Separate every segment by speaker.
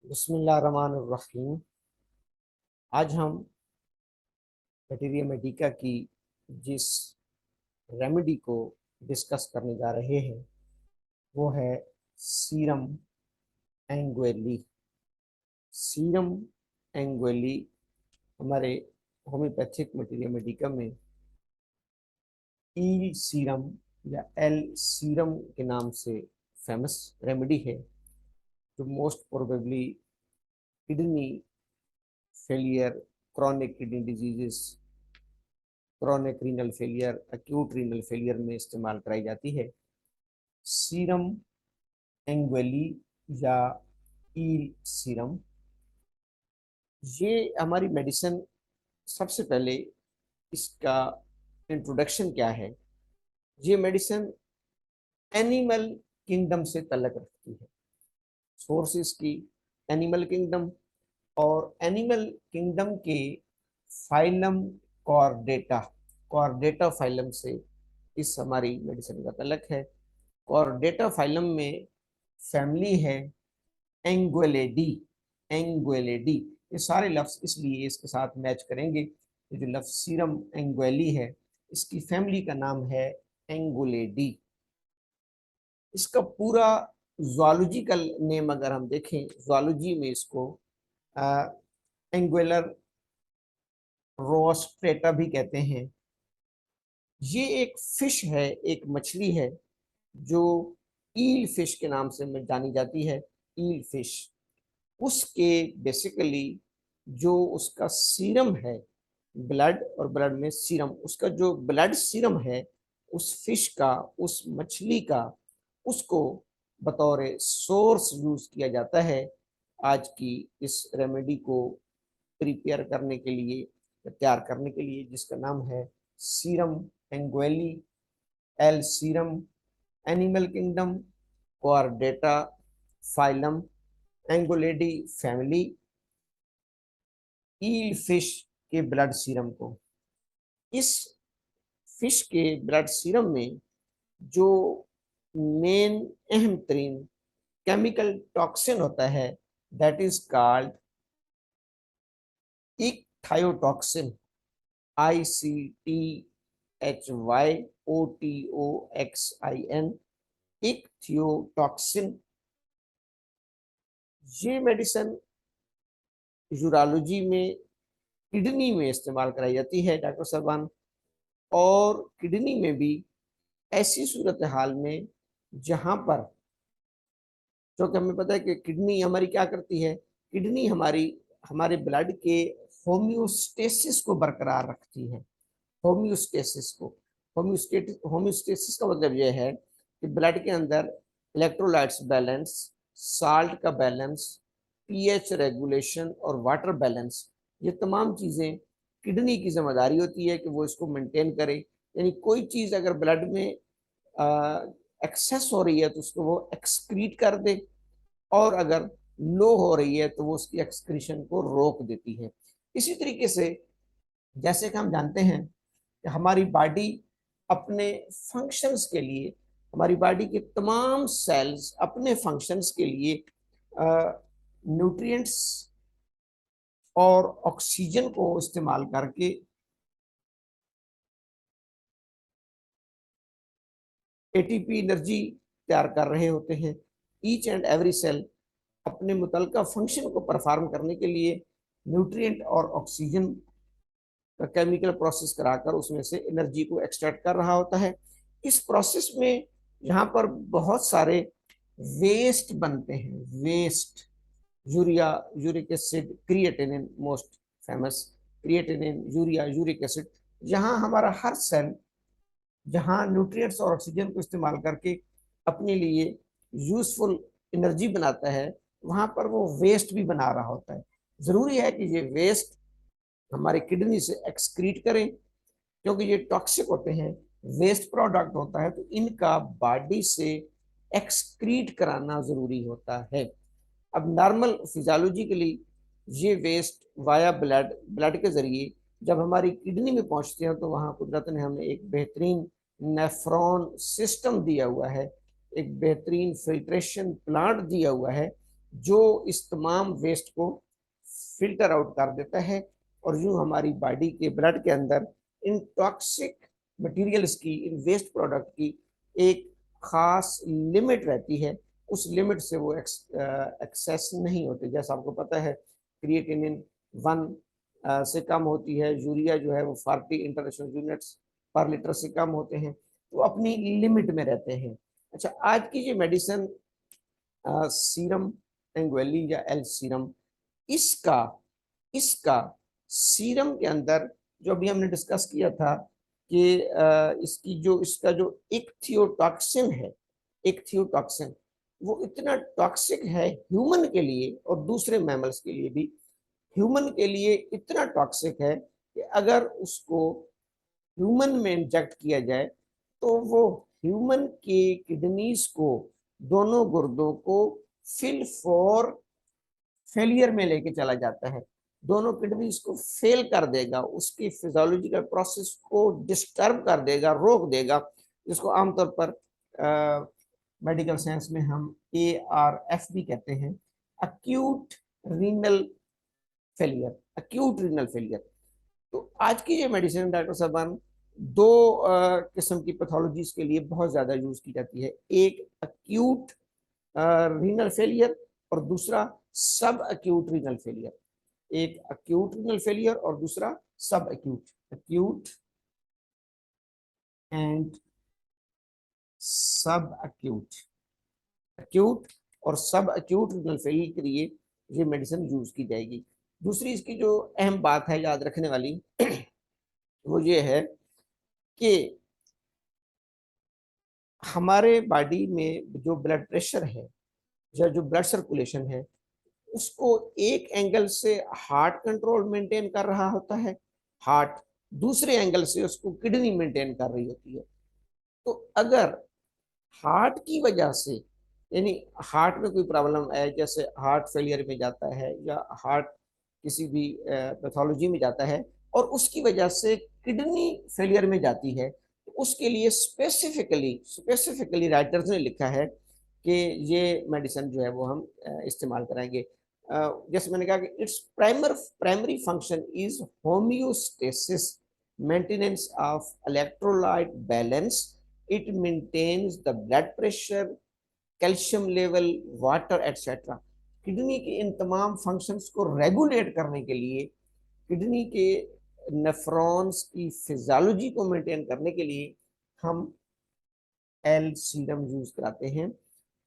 Speaker 1: बिस्मिल्लाहिर्रहमानिर्रहीम। आज हम बैक्टीरिया मेडिका की जिस रेमेडी को डिस्कस करने जा रहे हैं वो है सीरम एंग्वेली। सीरम एंग्वेली हमारे होम्योपैथिक मटीरिया मेडिका में ई सीरम या एल सीरम के नाम से फेमस रेमेडी है, जो most probably kidney failure, chronic kidney diseases, chronic renal failure, acute renal failure में इस्तेमाल कराई जाती है। सीरम एंग्वेली या ईल सीरम, ये हमारी मेडिसिन, सबसे पहले इसका इंट्रोडक्शन क्या है। ये मेडिसिन एनिमल किंगडम से ताल्लुक रखती है। सोर्स इसकी एनिमल किंगडम, और एनिमल किंगडम के फाइलम कॉर्डेटा, कॉर्डेटा फाइलम से इस हमारी मेडिसिन का ताल्लुक है। कॉर्डेटा फाइलम में फैमिली है एंग्वेलेडी। एंग्वेलेडी, ये सारे लफ्ज इसलिए इसके साथ मैच करेंगे। ये जो लफ्ज सीरम एंग्वेली है, इसकी फैमिली का नाम है एंगुलेडी। इसका पूरा ज़ूलॉजिकल नेम अगर हम देखें, ज़ूलॉजी में इसको एंगुलर रोस्ट्रेटा भी कहते हैं। ये एक फिश है, एक मछली है जो ईल फिश के नाम से जानी जाती है। ईल फिश, उसके बेसिकली जो उसका सीरम है, ब्लड और ब्लड में सीरम, उसका जो ब्लड सीरम है उस फिश का, उस मछली का, उसको बतौर सोर्स यूज किया जाता है आज की इस रेमेडी को प्रिपेयर करने के लिए, तैयार करने के लिए, जिसका नाम है सीरम एंग्वेली, eel serum, animal kingdom, Chordata phylum, Anguillidae family, eel fish के ब्लड सीरम को। इस फिश के ब्लड सीरम में जो मेन अहम तरीन केमिकल टॉक्सिन होता है, दैट इज कॉल्ड इकथायोटॉक्सिन, ICTHYOTOXIN, इकथियोटॉक्सिन। ये मेडिसिन यूरोलॉजी में किडनी में इस्तेमाल कराई जाती है डॉक्टर साहबान, और किडनी में भी ऐसी सूरत हाल में जहां पर, क्योंकि हमें पता है कि किडनी हमारी क्या करती है, किडनी हमारी हमारे ब्लड के होम्योस्टेसिस को बरकरार रखती है। होम्योस्टेसिस को, होम्योस्टेसिस का मतलब यह है कि ब्लड के अंदर इलेक्ट्रोलाइट्स बैलेंस, साल्ट का बैलेंस, पीएच रेगुलेशन और वाटर बैलेंस, ये तमाम चीज़ें किडनी की जिम्मेदारी होती है कि वो इसको मेंटेन करे। यानी कोई चीज़ अगर ब्लड में एक्सेस हो रही है तो उसको वो एक्सक्रीट कर दे, और अगर लो हो रही है तो वो उसकी एक्सक्रीशन को रोक देती है। इसी तरीके से जैसे कि हम जानते हैं कि हमारी बॉडी अपने फंक्शंस के लिए, हमारी बॉडी के तमाम सेल्स अपने फंक्शंस के लिए न्यूट्रिएंट्स और ऑक्सीजन को इस्तेमाल करके एटीपी एनर्जी तैयार कर रहे होते हैं। ईच एंड एवरी सेल अपने मुतलका फंक्शन को परफॉर्म करने के लिए न्यूट्रिएंट और ऑक्सीजन का केमिकल प्रोसेस कराकर उसमें से एनर्जी को एक्सट्रैक्ट कर रहा होता है। इस प्रोसेस में यहाँ पर बहुत सारे वेस्ट बनते हैं। Waste, urea, uric acid, creatinine, most famous creatinine, urea, uric acid. यहाँ हमारा हर सेल जहाँ न्यूट्रिएंट्स और ऑक्सीजन को इस्तेमाल करके अपने लिए यूजफुल एनर्जी बनाता है, वहाँ पर वो वेस्ट भी बना रहा होता है। ज़रूरी है कि ये वेस्ट हमारे किडनी से एक्सक्रीट करें, क्योंकि ये टॉक्सिक होते हैं, वेस्ट प्रोडक्ट होता है, तो इनका बॉडी से एक्सक्रीट कराना ज़रूरी होता है। अब नॉर्मल फिजियोलॉजिकली ये वेस्ट वाया ब्लड, ब्लड के ज़रिए जब हमारी किडनी में पहुंचते हैं तो वहाँ कुदरत ने हमें एक बेहतरीन नेफ्रॉन सिस्टम दिया हुआ है, एक बेहतरीन फिल्ट्रेशन प्लांट दिया हुआ है, जो इस तमाम वेस्ट को फिल्टर आउट कर देता है और यूं हमारी बॉडी के ब्लड के अंदर इन टॉक्सिक मटेरियल्स की, इन वेस्ट प्रोडक्ट की एक खास लिमिट रहती है, उस लिमिट से वो एक्सेस नहीं होते। जैसा आपको पता है क्रिएटिनिन 1 से कम होती है, यूरिया जो है वो 40 इंटरनेशनल यूनिट्स पर लीटर से कम होते हैं, तो अपनी लिमिट में रहते हैं। अच्छा, आज की जो मेडिसिन सीरम एंगवेली या एल सीरम, इसका इसका सीरम के अंदर जो अभी हमने डिस्कस किया था कि इसका जो इक्थियोटॉक्सिन है, इक्थियोटॉक्सिन वो इतना टॉक्सिक है ह्यूमन के लिए और दूसरे मैमल्स के लिए भी। ह्यूमन के लिए इतना टॉक्सिक है कि अगर उसको ह्यूमन में इंजेक्ट किया जाए तो वो ह्यूमन के किडनीज को, दोनों गुर्दों को फिल फॉर फेलियर में लेके चला जाता है। दोनों किडनीज को फेल कर देगा, उसकी फिजियोलॉजिकल प्रोसेस को डिस्टर्ब कर देगा, रोक देगा, जिसको आमतौर पर मेडिकल साइंस में हम ARF भी कहते हैं, acute renal failure, acute renal failure. तो आज की ये मेडिसिन डॉक्टर साहबान दो किस्म की पैथोलॉजीज के लिए बहुत ज्यादा यूज की जाती है, एक अक्यूट रीनल फेलियर और दूसरा सब अक्यूट रीनल फेलियर। एक अक्यूट रीनल फेलियर और दूसरा सब अक्यूट, अक्यूट एंड सब अक्यूट, अक्यूट और सब अक्यूट रीनल फेलियर के लिए ये मेडिसिन यूज की जाएगी। दूसरी इसकी जो अहम बात है याद रखने वाली वो ये है कि हमारे बॉडी में जो ब्लड प्रेशर है या जो ब्लड सर्कुलेशन है, उसको एक एंगल से हार्ट कंट्रोल मेंटेन कर रहा होता है, हार्ट दूसरे एंगल से उसको किडनी मेंटेन कर रही होती है। तो अगर हार्ट की वजह से, यानी हार्ट में कोई प्रॉब्लम है, जैसे हार्ट फेलियर में जाता है या हार्ट किसी भी पैथोलॉजी में जाता है और उसकी वजह से किडनी फेलियर में जाती है, तो उसके लिए स्पेसिफिकली स्पेसिफिकली राइटर्स ने लिखा है कि ये मेडिसिन जो है वो हम इस्तेमाल कराएंगे। जैसे मैंने कहा कि it's primary function is homeostasis, maintenance of electrolyte balance, it maintains the blood pressure, calcium level, water etcetera. Kidney के इन तमाम फंक्शंस को रेगुलेट करने के लिए, किडनी के नेफ्रॉन्स की फिजियोलॉजी को मेंटेन करने के लिए हम एल सीरम यूज कराते हैं।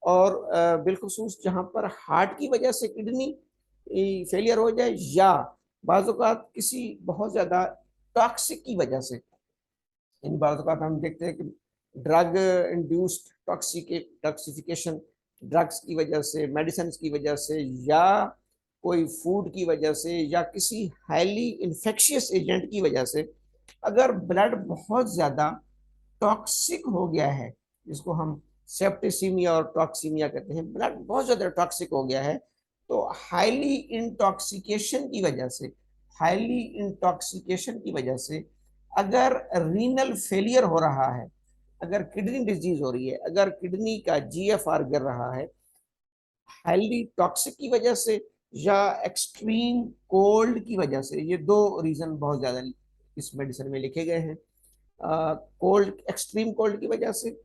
Speaker 1: और बिलखसूस जहां पर हार्ट की वजह से किडनी फेलियर हो जाए या बाज़ किसी बहुत ज्यादा टॉक्सिक की वजह से, इन बाज़ हम देखते हैं कि ड्रग इंड्यूस्ड टॉक्सिफिकेशन, ड्रग्स की वजह से, मेडिसिन की वजह से या कोई फूड की वजह से या किसी हाईली इन्फेक्शियस एजेंट की वजह से अगर ब्लड बहुत ज्यादा टॉक्सिक हो गया है, जिसको हम सेप्टिसीमिया और टॉक्सीमिया कहते हैं, ब्लड बहुत ज्यादा टॉक्सिक हो गया है, तो हाईली इंटॉक्सिकेशन की वजह से, हाईली इंटॉक्सिकेशन की वजह से अगर रीनल फेलियर हो रहा है, अगर किडनी डिजीज हो रही है, अगर किडनी का GFR गिर रहा है हाईली टॉक्सिक की वजह से या एक्सट्रीम कोल्ड की वजह से, ये दो रीजन बहुत ज्यादा इस मेडिसिन में लिखे गए हैं, कोल्ड, एक्सट्रीम कोल्ड की वजह से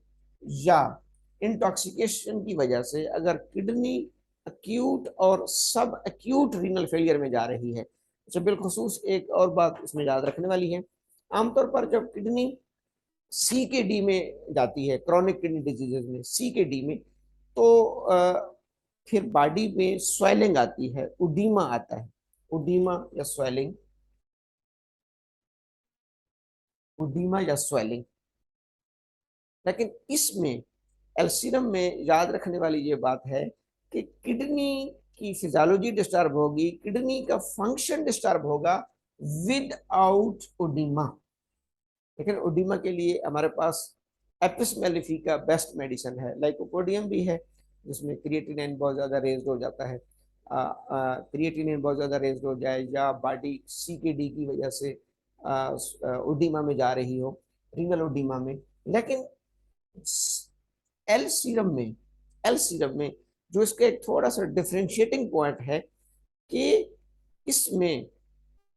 Speaker 1: या इंटॉक्सिकेशन की वजह से अगर किडनी अक्यूट और सब अक्यूट रीनल फेलियर में जा रही है। अच्छा, बिलखसूस एक और बात इसमें याद रखने वाली है, आमतौर पर जब किडनी CKD में जाती है, क्रॉनिक किडनी डिजीजेज में CKD में, तो फिर बॉडी में स्वेलिंग आती है, उडीमा आता है, उडीमा या स्वेलिंग, उडीमा या स्वेलिंग। लेकिन इसमें एल्सीरम में याद रखने वाली ये बात है कि किडनी की फिजियोलॉजी डिस्टर्ब होगी, किडनी का फंक्शन डिस्टर्ब होगा विदाउट ओडिमा। लेकिन ओडिमा के लिए हमारे पास एपिस मेलिफिका बेस्ट मेडिसिन है, लाइकोपोडियम भी है जिसमें क्रिएटिनिन बहुत ज्यादा रेज्ड हो जाता है, क्रिएटिनिन बहुत ज्यादा रेज्ड हो जाए या बॉडी CKD की वजह से ओडिमा में जा रही हो, रीनल ओडिमा में। लेकिन एल सीरम में, एल सीरम में जो इसका एक थोड़ा सा डिफरेंशिएटिंग पॉइंट है कि इसमें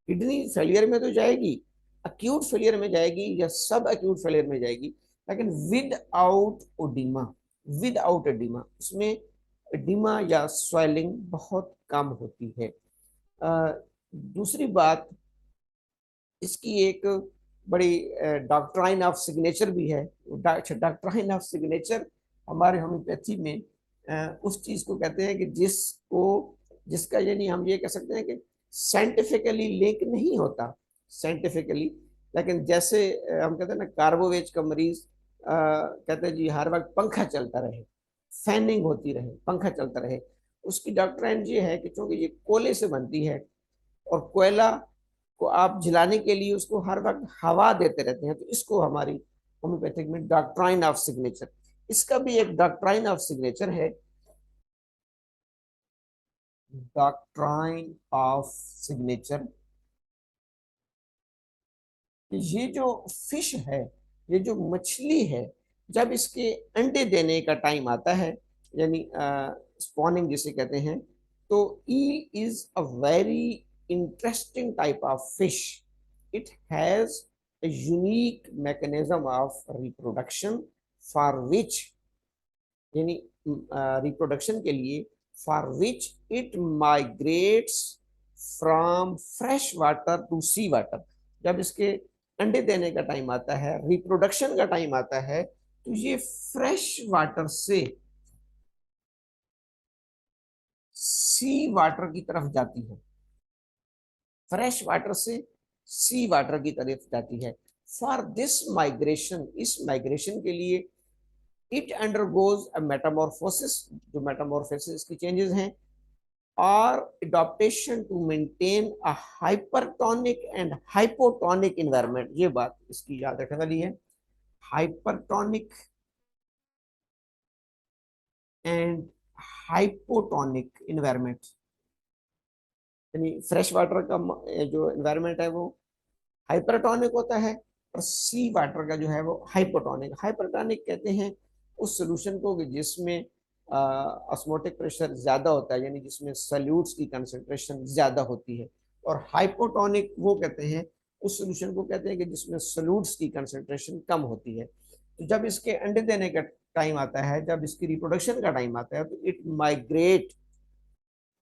Speaker 1: किडनी फेलियर में तो जाएगी, अक्यूट फेलियर में जाएगी या सब अक्यूट फेलियर में जाएगी, लेकिन विदाउट ओडिमा, विदाउट एडिमा, उसमें एडिमा या स्वेलिंग बहुत कम होती है। दूसरी बात, इसकी एक बड़ी डॉक्ट्राइन ऑफ सिग्नेचर भी है। डॉक्ट्राइन ऑफ सिग्नेचर हमारे होम्योपैथी में उस चीज को कहते हैं कि जिसको जिसका यानी हम ये कह सकते हैं कि साइंटिफिकली लिंक नहीं होता साइंटिफिकली, लेकिन जैसे हम कहते हैं ना कार्बोवेज का मरीज कहते हैं जी हर वक्त पंखा चलता रहे, फैनिंग होती रहे, पंखा चलता रहे। उसकी डॉक्ट्राइन ये है कि चूंकि ये कोयले से बनती है और कोयला को आप जलाने के लिए उसको हर वक्त हवा देते रहते हैं, तो इसको हमारी होम्योपैथिक में डॉक्ट्राइन ऑफ सिग्नेचर, इसका भी एक डॉक्ट्राइन ऑफ सिग्नेचर है, डॉक्ट्राइन ऑफ सिग्नेचर। ये जो फिश है, ये जो मछली है, जब इसके अंडे देने का टाइम आता है, यानी स्पॉनिंग जिसे कहते हैं, तो eel is a very interesting type of fish. It has a unique mechanism of reproduction for which, यानी रिप्रोडक्शन के लिए, for which it migrates from fresh water to sea water. जब इसके अंडे देने का टाइम आता है, रिप्रोडक्शन का टाइम आता है, तो ये फ्रेश वाटर से सी वाटर की तरफ जाती है, फ्रेश वाटर से सी वाटर की तरफ जाती है। फॉर दिस माइग्रेशन, इस माइग्रेशन के लिए इट अंडरगोज अ मेटामॉर्फोसिस, जो मेटामॉर्फोसिस की चेंजेस हैं, और adaptation to maintain a hypertonic and hypotonic environment। ये बात इसकी याद रखने वाली है, हाइपरटोनिक एंड हाइपोटोनिक इन्वायरमेंट, यानी फ्रेश वाटर का जो इन्वायरमेंट है वो हाइपरटोनिक होता है, और सी वाटर का जो है वो हाइपोटोनिक। हाइपरटोनिक कहते हैं उस सोल्यूशन को कि जिसमें ऑस्मोटिक प्रेशर ज्यादा होता है, यानी जिसमें सल्यूट्स की कंसंट्रेशन ज्यादा होती है, और हाइपोटोनिक वो कहते हैं उस सोल्यूशन को कहते हैं कि जिसमें सल्यूट्स की कंसंट्रेशन कम होती है। तो जब इसके अंडे देने का टाइम आता है, जब इसकी रिप्रोडक्शन का टाइम आता है, तो इट माइग्रेट,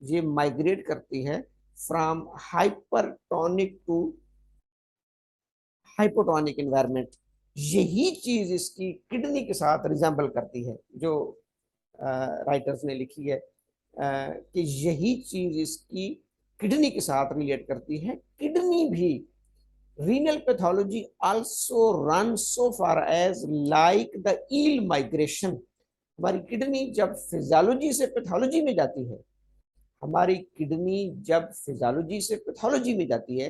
Speaker 1: ये माइग्रेट करती है from hypertonic to hypotonic environment. यही चीज इसकी किडनी के साथ रिजेंबल करती है, जो राइटर्स ने लिखी है कि यही चीज इसकी किडनी के साथ रिलेट करती है। किडनी भी renal pathology also run so far as like the eel migration. हमारी किडनी जब फिजियोलॉजी से पैथोलॉजी में जाती है, हमारी किडनी जब फिजियोलॉजी से पैथोलॉजी में जाती है,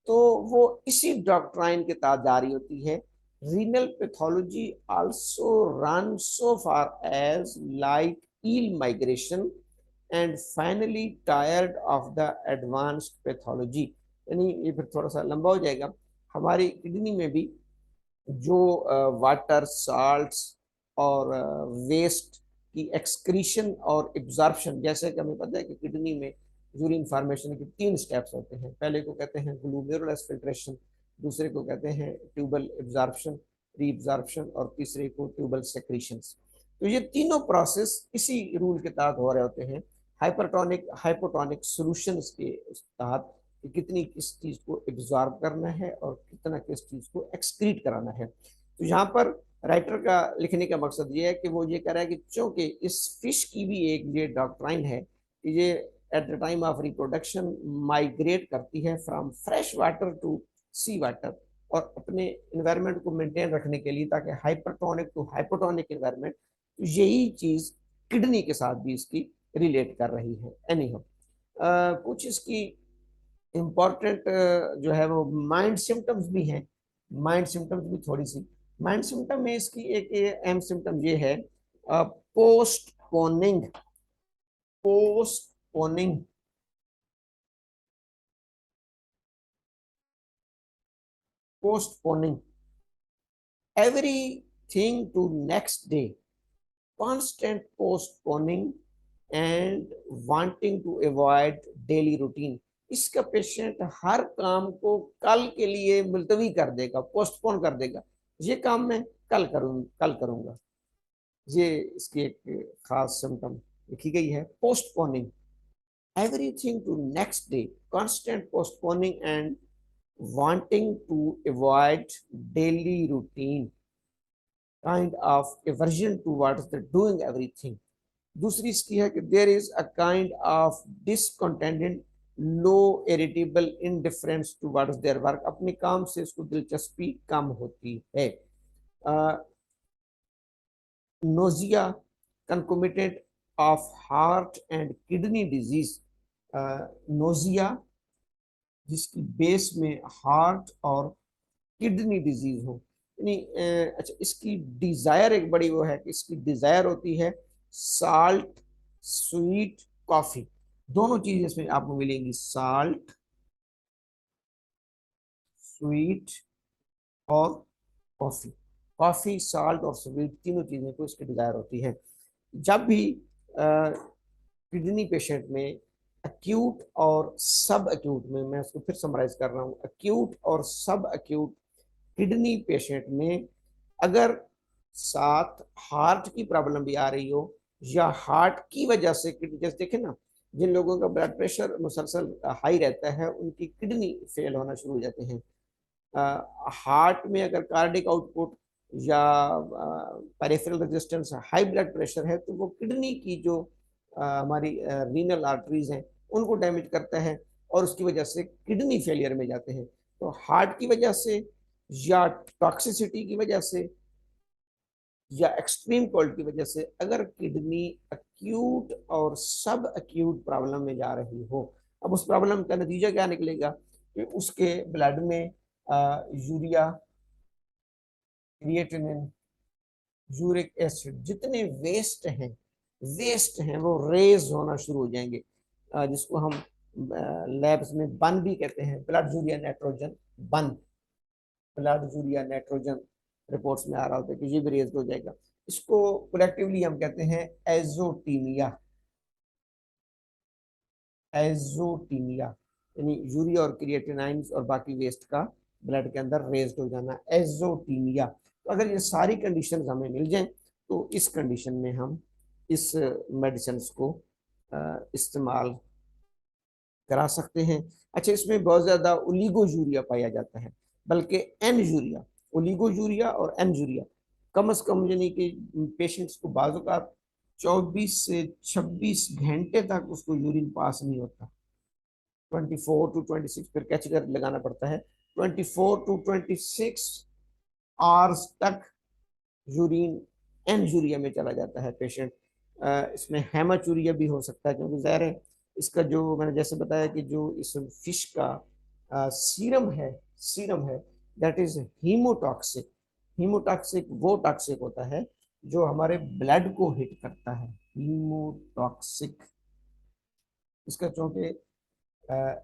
Speaker 1: तो वो इसी डॉक्ट्राइन के तहत जारी होती है। Renal pathology also run so far as like eel migration and finally tired of the advanced pathology. यानी ये फिर थोड़ा सा लंबा हो जाएगा। हमारी किडनी में भी जो वाटर, साल्ट्स और वेस्ट की एक्सक्रीशन और एब्जॉर्प्शन, जैसे कि हमें पता है कि किडनी में यूरिन फॉर्मेशन के 3 स्टेप्स होते हैं। पहले को कहते हैं ग्लूमेरुलस फिल्ट्रेशन, दूसरे को कहते हैं ट्यूबल एब्जॉर्प्शन, रीअब्जॉर्प्शन, और तीसरे को ट्यूबल सेक्रीशंस। तो ये तीनों प्रोसेस इसी रूल के तहत हो रहे होते हैं, हाइपरटोनिक हाइपोटोनिक सॉल्यूशंस के तहत, कि कितनी किस चीज को एब्जॉर्ब करना है और कितना किस चीज को एक्सक्रीट कराना है। तो यहाँ पर राइटर का लिखने का मकसद ये है कि वो ये कह रहा है कि चूंकि इस फिश की भी एक ये डॉक्ट्राइन है कि ये at the time of reproduction migrate करती है from fresh water to sea water, और अपने इन्वायरमेंट को मेंटेन रखने के लिए, ताकि हाइपरटोनिक टू हाइपोटोनिक इन्वायरमेंट, तो यही चीज किडनी के साथ भी इसकी रिलेट कर रही है। एनी हो कुछ इसकी इम्पॉर्टेंट जो है वो माइंड सिम्टम्स भी हैं, माइंड सिम्टम्स भी थोड़ी सी। माइंड सिम्टम में इसकी एक अहम सिम्टम ये है, postponing, postponing, postponing everything to next day, constant postponing and wanting to avoid daily routine. इसका पेशेंट हर काम को कल के लिए मुलतवी कर देगा, पोस्टपोन कर देगा। ये काम मैं कल करूंगा। ये इसकी एक खास सिम्टम लिखी गई है, postponing everything to next day, constant postponing and wanting to avoid daily routine, kind of aversion towards the doing everything. दूसरी इसकी है कि there is a kind of discontented, low, irritable indifference towards their work, अपने काम से उसको दिलचस्पी कम होती है। Nausea concomitant of heart and kidney disease, nausea जिसकी बेस में हार्ट और किडनी डिजीज हो, यानी अच्छा इसकी डिजायर एक बड़ी वो है कि इसकी डिजायर होती है साल्ट, स्वीट, कॉफी। दोनों चीजें इसमें आपको मिलेंगी, साल्ट, स्वीट और कॉफी। कॉफी, साल्ट और स्वीट तीनों चीजें को इसकी डिजायर होती है। जब भी किडनी पेशेंट में अक्यूट और सब अक्यूट में, मैं इसको फिर समराइज कर रहा हूँ, अक्यूट और सब अक्यूट किडनी पेशेंट में अगर साथ हार्ट की प्रॉब्लम भी आ रही हो या हार्ट की वजह से, जैसे देखें ना, जिन लोगों का ब्लड प्रेशर मुसलसल हाई रहता है उनकी किडनी फेल होना शुरू हो जाते हैं। हार्ट में अगर कार्डिक आउटपुट या peripheral resistance, high blood pressure है, तो वो किडनी की जो हमारी रीनल आर्टरीज हैं उनको डैमेज करता है और उसकी वजह से किडनी फेलियर में जाते हैं। तो हार्ट की वजह से या टॉक्सिसिटी की वजह से या एक्सट्रीम कोल्ड की वजह से अगर किडनी अक्यूट और सब अक्यूट प्रॉब्लम में जा रही हो, अब उस प्रॉब्लम का नतीजा क्या निकलेगा कि उसके ब्लड में यूरिया, क्रिएटिनिन, यूरिक एसिड, जितने वेस्ट हैं वो रेज होना शुरू हो जाएंगे, जिसको हम लैब्स में बन भी कहते हैं, ब्लड यूरिया नाइट्रोजन बन। ब्लड यूरिया नाइट्रोजन रिपोर्ट्स में आ रहा होता है कि ये भी रेज हो जाएगा। इसको कलेक्टिवली हम कहते हैं एजोटीमिया। एजोटीमिया यानी यूरिया और क्रिएटिनाइंस और बाकी वेस्ट का ब्लड के अंदर रेज्ड हो जाना, एजोटीमिया। तो अगर ये सारी कंडीशंस हमें मिल जाएं तो इस कंडीशन में हम इस मेडिसिन को इस्तेमाल करा सकते हैं। अच्छा, इसमें बहुत ज्यादा ओलिगो यूरिया पाया जाता है, बल्कि एन यूरिया, ओलिगो यूरिया और एन यूरिया कम से कम, यानी कि पेशेंट्स को बाजू का 24 से 26 घंटे तक उसको यूरिन पास नहीं होता। 24 to 26 फिर कैच कर लगाना पड़ता है, 24 to 26 आवर्स तक यूरिन एन यूरिया में चला जाता है पेशेंट। इसमें हेमाचूरिया भी हो सकता है, क्योंकि ज़ाहिर है इसका जो मैंने जैसे बताया कि जो इस फिश का सीरम है दैट इज हीमोटॉक्सिक। हीमोटॉक्सिक वो टॉक्सिक होता है जो हमारे ब्लड को हिट करता है, हीमोटॉक्सिक। इसका चूंकि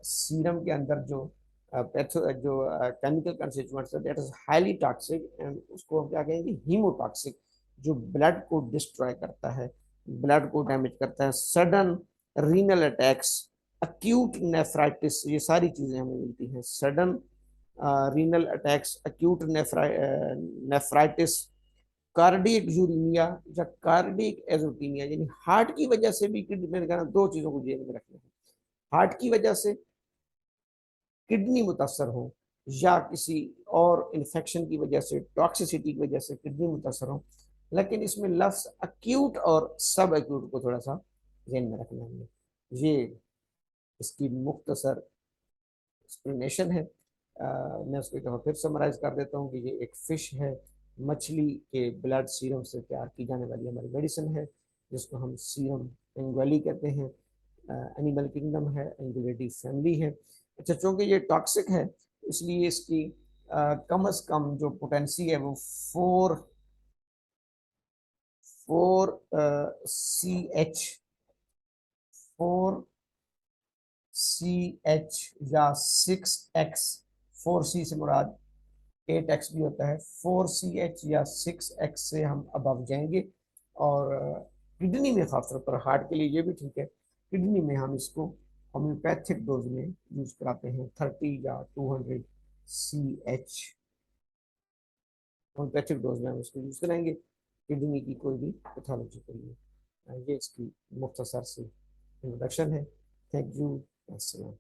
Speaker 1: सीरम के अंदर जो जो केमिकल कंस्टिट्यूएंट्स है that is highly toxic, and उसको हम क्या कहेंगे, हीमोटॉक्सिक, जो ब्लड को डिस्ट्रॉय करता है, ब्लड को डैमेज करता है। Sudden renal attacks, acute nephritis, ये सारी चीजें हमें मिलती हैं। Sudden renal attacks, acute nephritis, cardiac uraemia या कार्डियक एजोटीमिया, यानी हार्ट की वजह से भी किडनी, मैंने कहा दो चीजों को जेल में रखना है, हार्ट की वजह से किडनी मुतासर हो या किसी और इन्फेक्शन की वजह से, टॉक्सिसिटी की वजह से किडनी मुतासर हो। लेकिन इसमें लफ्ज अक्यूट और सब अक्यूट को थोड़ा सा ध्यान में रखना है। ये इसकी मुख्तसर एक्सप्लेनेशन है। मैं उसको एक दफ़ा फिर समराइज कर देता हूँ कि ये एक फिश है, मछली के ब्लड सीरम से तैयार की जाने वाली हमारी मेडिसिन है, जिसको हम सीरम एंग्वेली कहते हैं। एनिमल किंगडम है, एंगुलेटी फैमिली है। अच्छा, चूंकि ये टॉक्सिक है इसलिए इसकी कम से कम जो पोटेंसी है वो 4 या 6x, 4C से मुराद 8x भी होता है, 4CH या 6x से हम अबव जाएंगे और किडनी में खासतौर पर, हार्ट के लिए ये भी ठीक है, किडनी में हम इसको होम्योपैथिक डोज में यूज कराते हैं, 30 या 200 CH होम्योपैथिक डोज में हम इसको यूज कराएंगे किडनी की कोई भी पैथोलॉजी के लिए। ये इसकी मुख्तसर सी इंट्रोडक्शन है। Thank you. अस्सलाम।